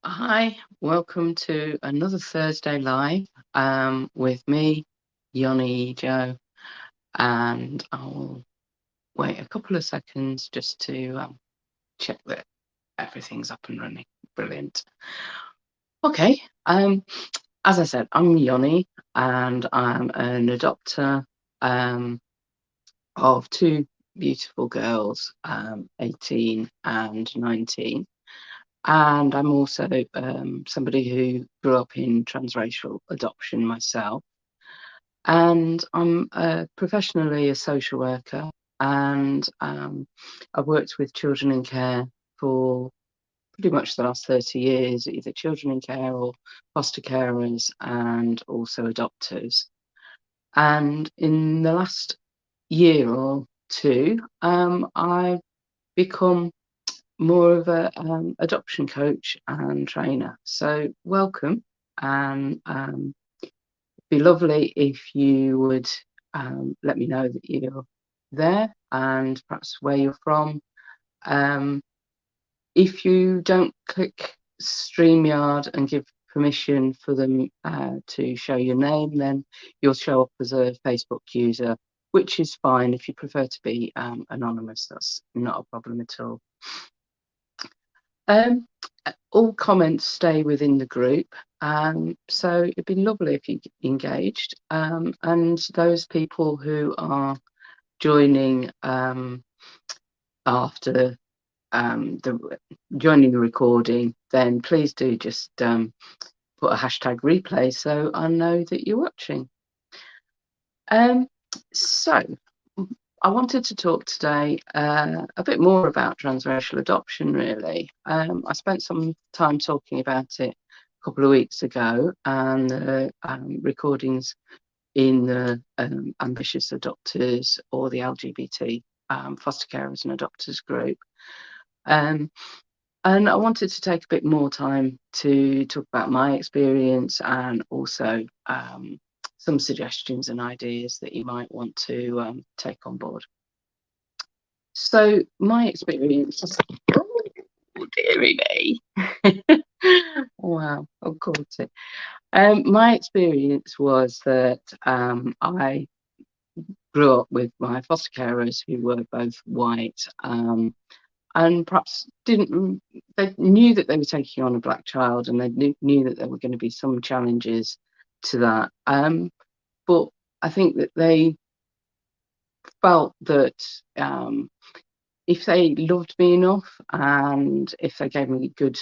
Hi, welcome to another Thursday Live with me, Yoni Joe, and I'll wait a couple of seconds just to check that everything's up and running. Brilliant. Okay, as I said, I'm Yoni and I'm an adopter of two beautiful girls, 18 and 19. And I'm also somebody who grew up in transracial adoption myself. And I'm professionally a social worker, and I've worked with children in care for pretty much the last 30 years, either children in care or foster carers and also adopters. And in the last year or two, I've become more of a adoption coach and trainer. So welcome, and be lovely if you would let me know that you're there and perhaps where you're from. Um, if you don't click StreamYard and give permission for them to show your name, then you'll show up as a Facebook user, which is fine. If you prefer to be anonymous, that's not a problem at all. All comments stay within the group, so it'd be lovely if you engaged. And those people who are joining after joining the recording, then please do just put a hashtag replay so I know that you're watching. So I wanted to talk today a bit more about transracial adoption, really. I spent some time talking about it a couple of weeks ago, and the recordings in the Ambitious Adopters or the LGBT foster carers and adopters group. And I wanted to take a bit more time to talk about my experience and also some suggestions and ideas that you might want to take on board. So my experience, oh dearie me, wow, of course. My experience was that I grew up with my foster carers who were both white, and perhaps they knew that they were taking on a black child, and they knew that there were going to be some challenges to that. But I think that they felt that if they loved me enough and if they gave me good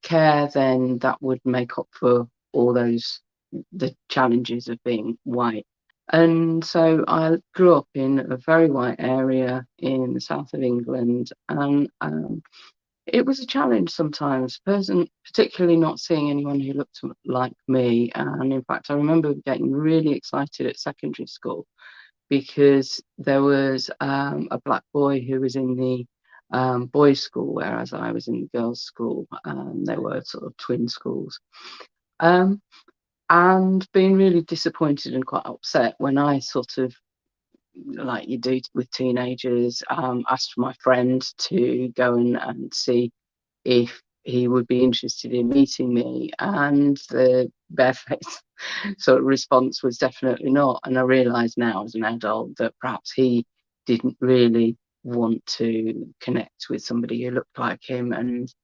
care, then that would make up for all the challenges of being white. And so I grew up in a very white area in the south of England, and it was a challenge sometimes, particularly not seeing anyone who looked like me. And in fact, I remember getting really excited at secondary school because there was a black boy who was in the boys' school, whereas I was in the girls' school. They were sort of twin schools. And being really disappointed and quite upset when I sort of, like you do with teenagers, asked my friend to go and see if he would be interested in meeting me, and the barefaced sort of response was definitely not. And I realise now as an adult that perhaps he didn't really want to connect with somebody who looked like him and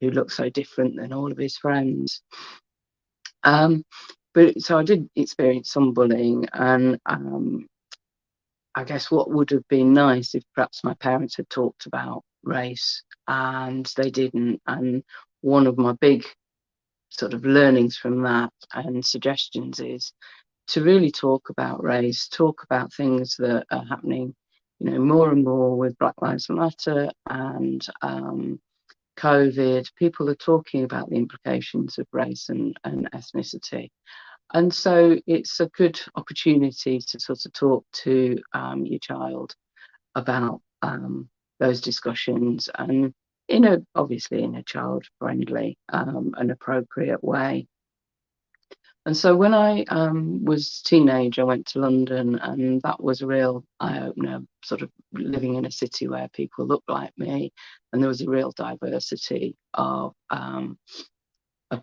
who looked so different than all of his friends. But so I did experience some bullying, and I guess what would have been nice if perhaps my parents had talked about race, and they didn't. And one of my big sort of learnings from that and suggestions is to really talk about race, talk about things that are happening, more and more with Black Lives Matter and COVID. People are talking about the implications of race and ethnicity. And so it's a good opportunity to sort of talk to your child about those discussions, and obviously in a child friendly and appropriate way. And so when I was a teenager, I went to London, and that was a real eye-opener, sort of living in a city where people looked like me, and there was a real diversity of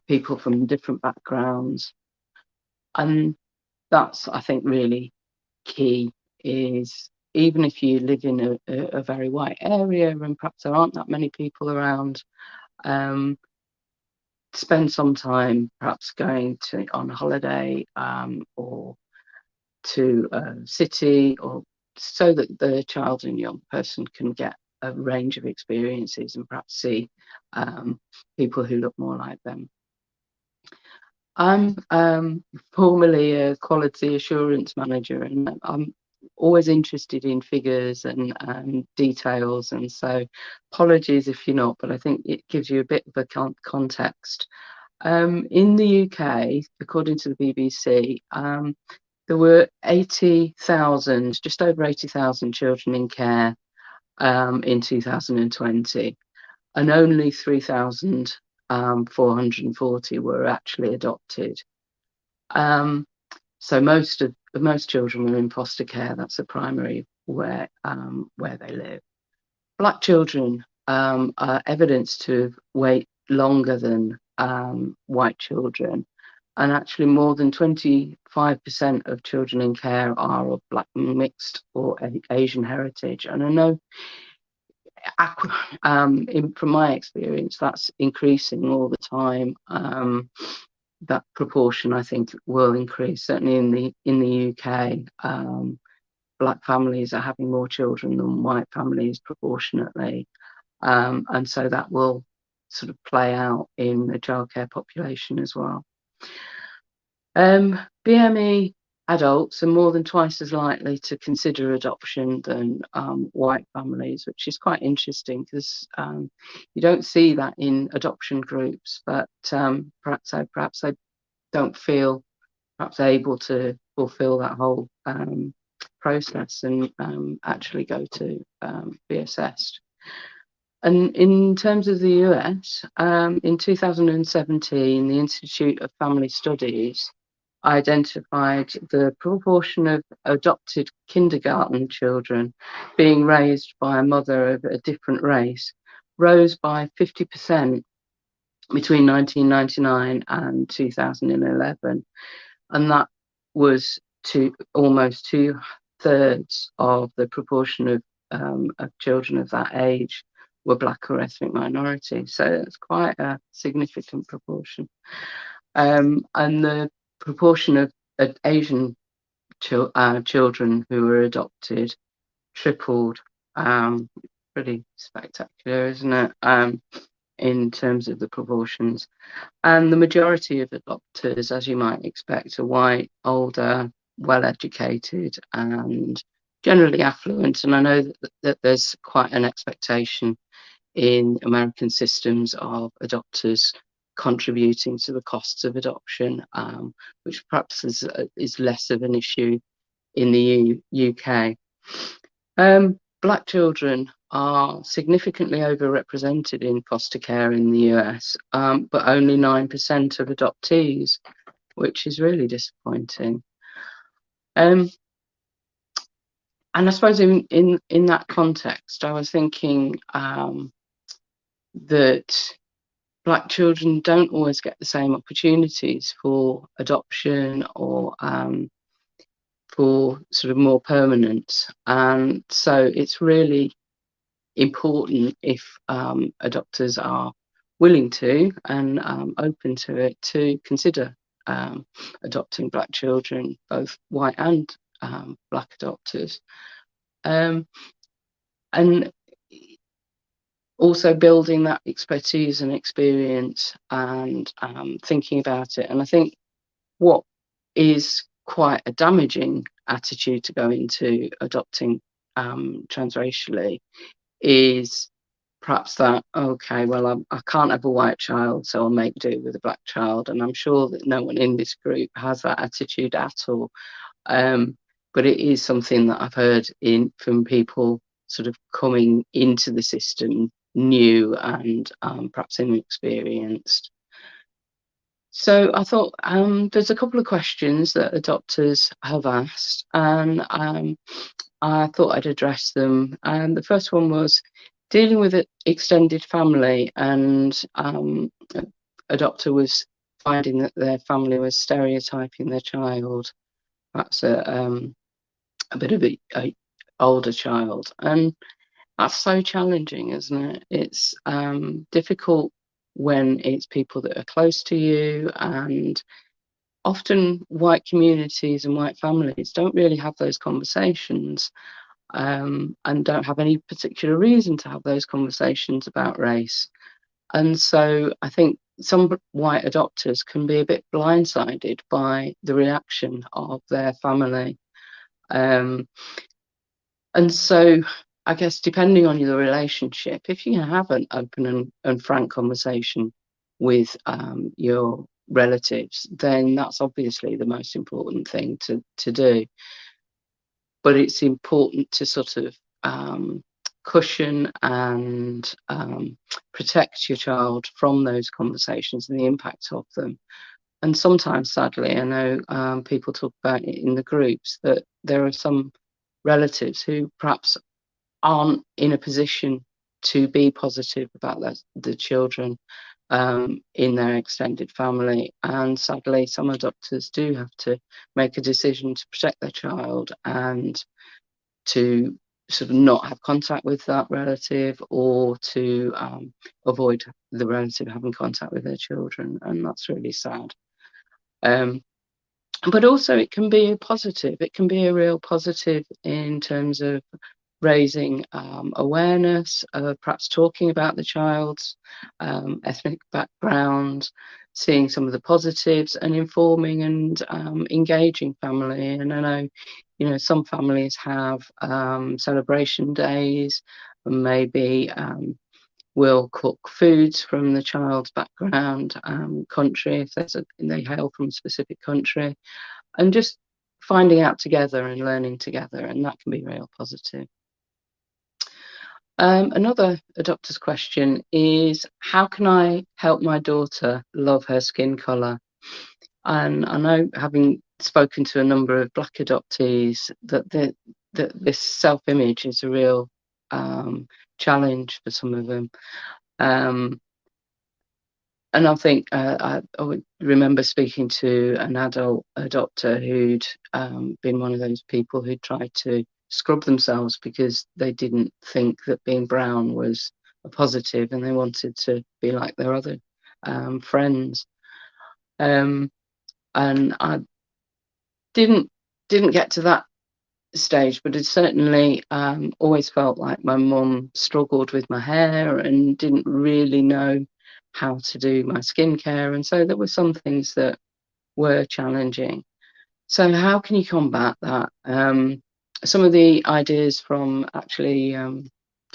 people from different backgrounds. And that's, I think, really key, is even if you live in a very white area and perhaps there aren't that many people around, um, spend some time perhaps going on holiday, or to a city, or so that the child and young person can get a range of experiences and perhaps see people who look more like them. I'm formerly a quality assurance manager, and I'm always interested in figures and details, and so apologies if you're not, but I think it gives you a bit of a context. In the UK, according to the BBC, there were 80,000, just over 80,000 children in care in 2020, and only 3,440 were actually adopted. So most children were in foster care. That's the primary where they live. Black children are evidenced to wait longer than white children, and actually more than 25% of children in care are of Black, mixed, or Asian heritage. And I know, from my experience, that's increasing all the time. That proportion, I think, will increase. Certainly in the UK, Black families are having more children than white families proportionately, and so that will sort of play out in the childcare population as well. BME adults are more than twice as likely to consider adoption than white families, which is quite interesting, because you don't see that in adoption groups, but perhaps they don't feel perhaps able to fulfill that whole process and actually go to be assessed. And in terms of the US, in 2017, the Institute of Family Studies identified the proportion of adopted kindergarten children being raised by a mother of a different race rose by 50% between 1999 and 2011. And that was to almost 2/3 of the proportion of children of that age were Black or ethnic minority. So it's quite a significant proportion. And the proportion of Asian children who were adopted tripled. Pretty spectacular, isn't it? In terms of the proportions. And the majority of adopters, as you might expect, are white, older, well-educated, and generally affluent. And I know that there's quite an expectation in American systems of adopters contributing to the costs of adoption, which perhaps is less of an issue in the UK. Black children are significantly overrepresented in foster care in the US, but only 9% of adoptees, which is really disappointing. And I suppose in that context, I was thinking that Black children don't always get the same opportunities for adoption or for sort of more permanent. And so it's really important, if adopters are willing to and open to it, to consider adopting Black children, both white and Black adopters. And also building that expertise and experience and thinking about it. And I think what is quite a damaging attitude to go into adopting transracially is perhaps that, okay, well, I can't have a white child, so I'll make do with a Black child. And I'm sure that no one in this group has that attitude at all. But it is something that I've heard from people sort of coming into the system new and perhaps inexperienced. So I thought there's a couple of questions that adopters have asked, and I thought I'd address them. And the first one was dealing with an extended family, and adopter was finding that their family was stereotyping their child, perhaps a bit of a older child, and that's so challenging, isn't it? It's difficult when it's people that are close to you, and often white communities and white families don't really have those conversations, and don't have any particular reason to have those conversations about race. And so I think some white adopters can be a bit blindsided by the reaction of their family. Um, and so I guess depending on your relationship, if you can have an open and frank conversation with your relatives, then that's obviously the most important thing to do. But it's important to sort of cushion and protect your child from those conversations and the impact of them. And sometimes, sadly, I know people talk about it in the groups that there are some relatives who perhaps aren't in a position to be positive about the children in their extended family. And sadly, some adopters do have to make a decision to protect their child and to sort of not have contact with that relative, or to avoid the relative having contact with their children. And that's really sad. Um, but also it can be a positive. It can be a real positive in terms of raising awareness, perhaps talking about the child's ethnic background, seeing some of the positives, and informing and engaging family. And I know, some families have celebration days, and maybe will cook foods from the child's background, country, if they hail from a specific country, and just finding out together and learning together, and that can be real positive. Another adopter's question is, how can I help my daughter love her skin colour? And I know, having spoken to a number of Black adoptees, that this self-image is a real challenge for some of them. And I think I would remember speaking to an adult adopter who'd been one of those people who tried to scrub themselves because they didn't think that being brown was a positive, and they wanted to be like their other friends. And I didn't get to that stage, but it certainly always felt like my mum struggled with my hair and didn't really know how to do my skincare, and so there were some things that were challenging. So how can you combat that? Some of the ideas from actually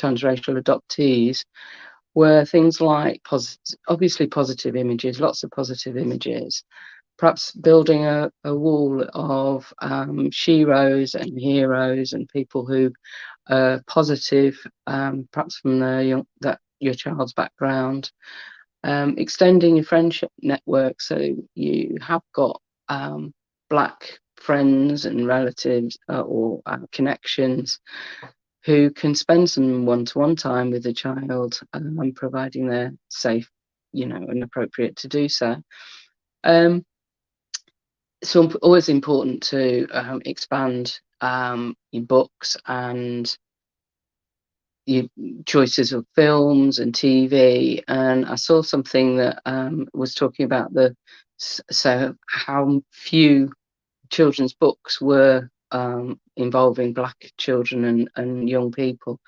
transracial adoptees were things like obviously positive images, lots of positive images, perhaps building a wall of sheroes and heroes and people who are positive, perhaps from your child's background, extending your friendship network so you have got Black friends and relatives, or connections, who can spend some one-to-one time with the child, providing they're safe, and appropriate to do so. So always important to expand your books and your choices of films and TV. And I saw something that was talking about so how few children's books were involving Black children and young people.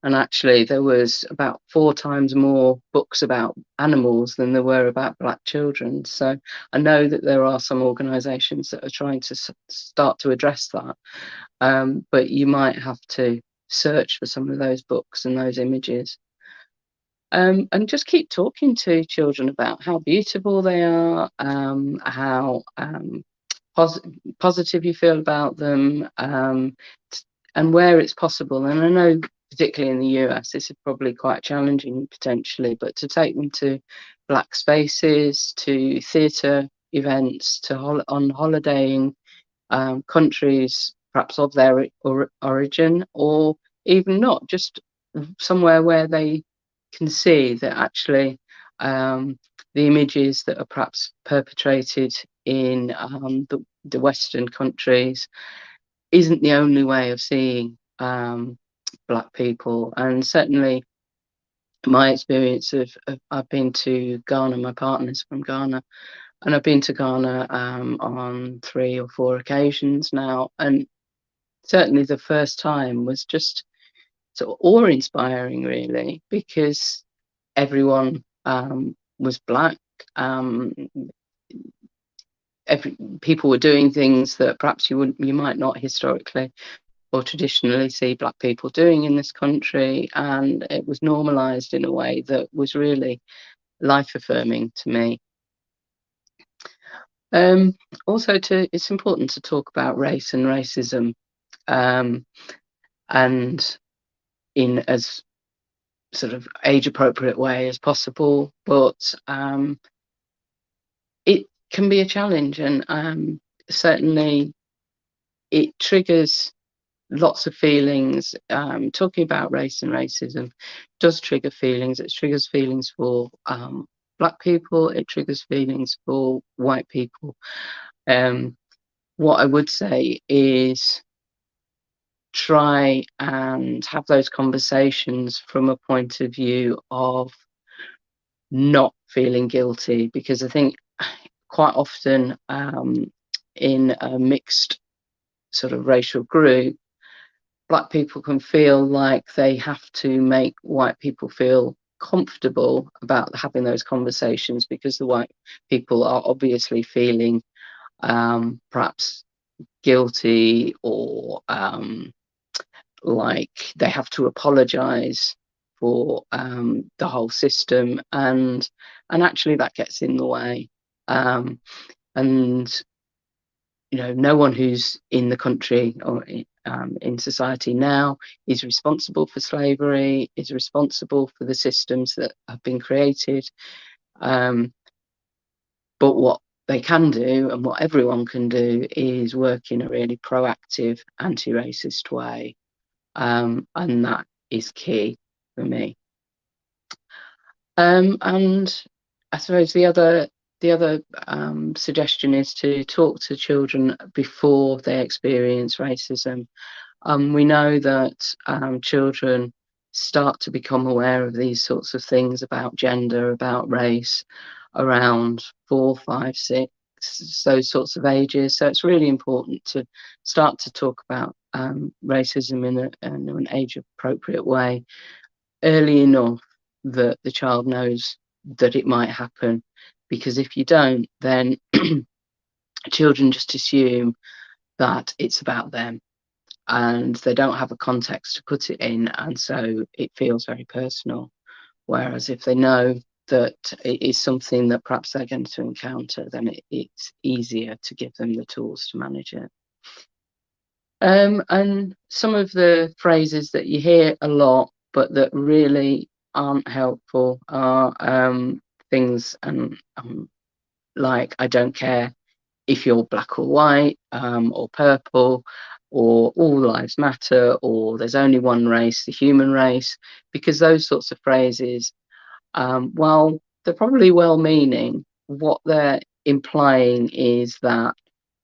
And actually, there was about 4 times more books about animals than there were about Black children. So I know that there are some organisations that are trying to start to address that, but you might have to search for some of those books and those images. And just keep talking to children about how beautiful they are, how positive you feel about them, and where it's possible. And I know, particularly in the US, this is probably quite challenging potentially, but to take them to Black spaces, to theatre events, to on holidaying countries perhaps of their origin, or even not, just somewhere where they can see that actually the images that are perhaps perpetrated in the Western countries isn't the only way of seeing Black people. And certainly my experience of I've been to Ghana, my partner's from Ghana, and I've been to Ghana on 3 or 4 occasions now, and certainly the first time was just sort of awe-inspiring, really, because everyone was Black. Um, People were doing things that perhaps you might not historically or traditionally see Black people doing in this country, and it was normalised in a way that was really life-affirming to me. Also, it's important to talk about race and racism, and in as sort of age-appropriate way as possible, but it can be a challenge, and certainly it triggers lots of feelings. Talking about race and racism does trigger feelings. It triggers feelings for Black people. It triggers feelings for white people. What I would say is try and have those conversations from a point of view of not feeling guilty, because I think quite often in a mixed sort of racial group, Black people can feel like they have to make white people feel comfortable about having those conversations, because the white people are obviously feeling perhaps guilty, or like they have to apologize for the whole system, and actually that gets in the way. And no one who's in the country or in society now is responsible for slavery, is responsible for the systems that have been created. But what they can do, and what everyone can do, is work in a really proactive, anti-racist way. And that is key for me. And I suppose the other suggestion is to talk to children before they experience racism. We know that children start to become aware of these sorts of things about gender, about race, around 4, 5, 6, those sorts of ages. So it's really important to start to talk about racism in an age-appropriate way early enough that the child knows that it might happen. Because if you don't, then children just assume that it's about them, and they don't have a context to put it in, and so it feels very personal. Whereas if they know that it is something that perhaps they're going to encounter, then it's easier to give them the tools to manage it. And some of the phrases that you hear a lot but that really aren't helpful are things like, I don't care if you're Black or white, or purple, or all lives matter, or there's only one race, the human race, because those sorts of phrases, while they're probably well-meaning, what they're implying is that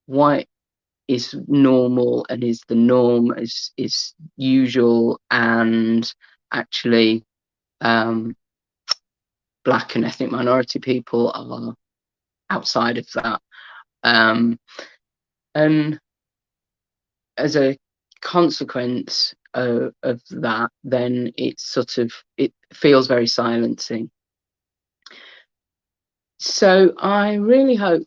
white is normal and is the norm, is usual, and actually Black and ethnic minority people are outside of that. And as a consequence of that, then it feels very silencing. So I really hope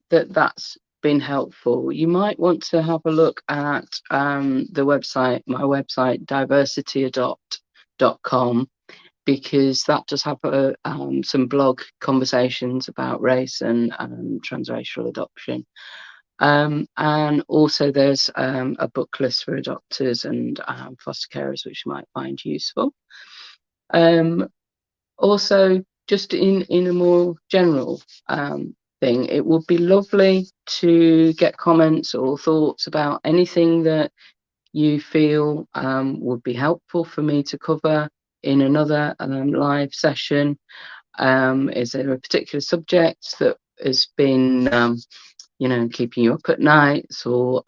that that's been helpful. You might want to have a look at the website, my website, diversityadopt.com, because that does have some blog conversations about race and transracial adoption. And also there's a book list for adopters and foster carers, which you might find useful. Also, just in a more general thing, it would be lovely to get comments or thoughts about anything that you feel would be helpful for me to cover in another live session. Is there a particular subject that has been, keeping you up at nights, or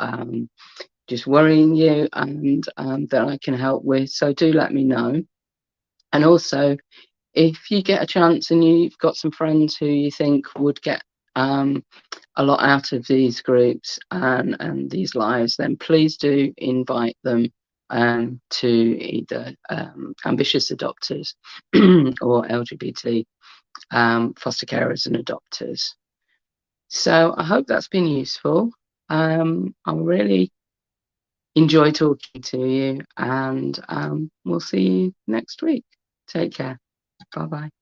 just worrying you, and that I can help with? So do let me know. And also, if you get a chance and you've got some friends who you think would get a lot out of these groups and these lives, then please do invite them to either ambitious adopters or LGBT foster carers and adopters. So I hope that's been useful. I really enjoy talking to you, and we'll see you next week. Take care. Bye bye.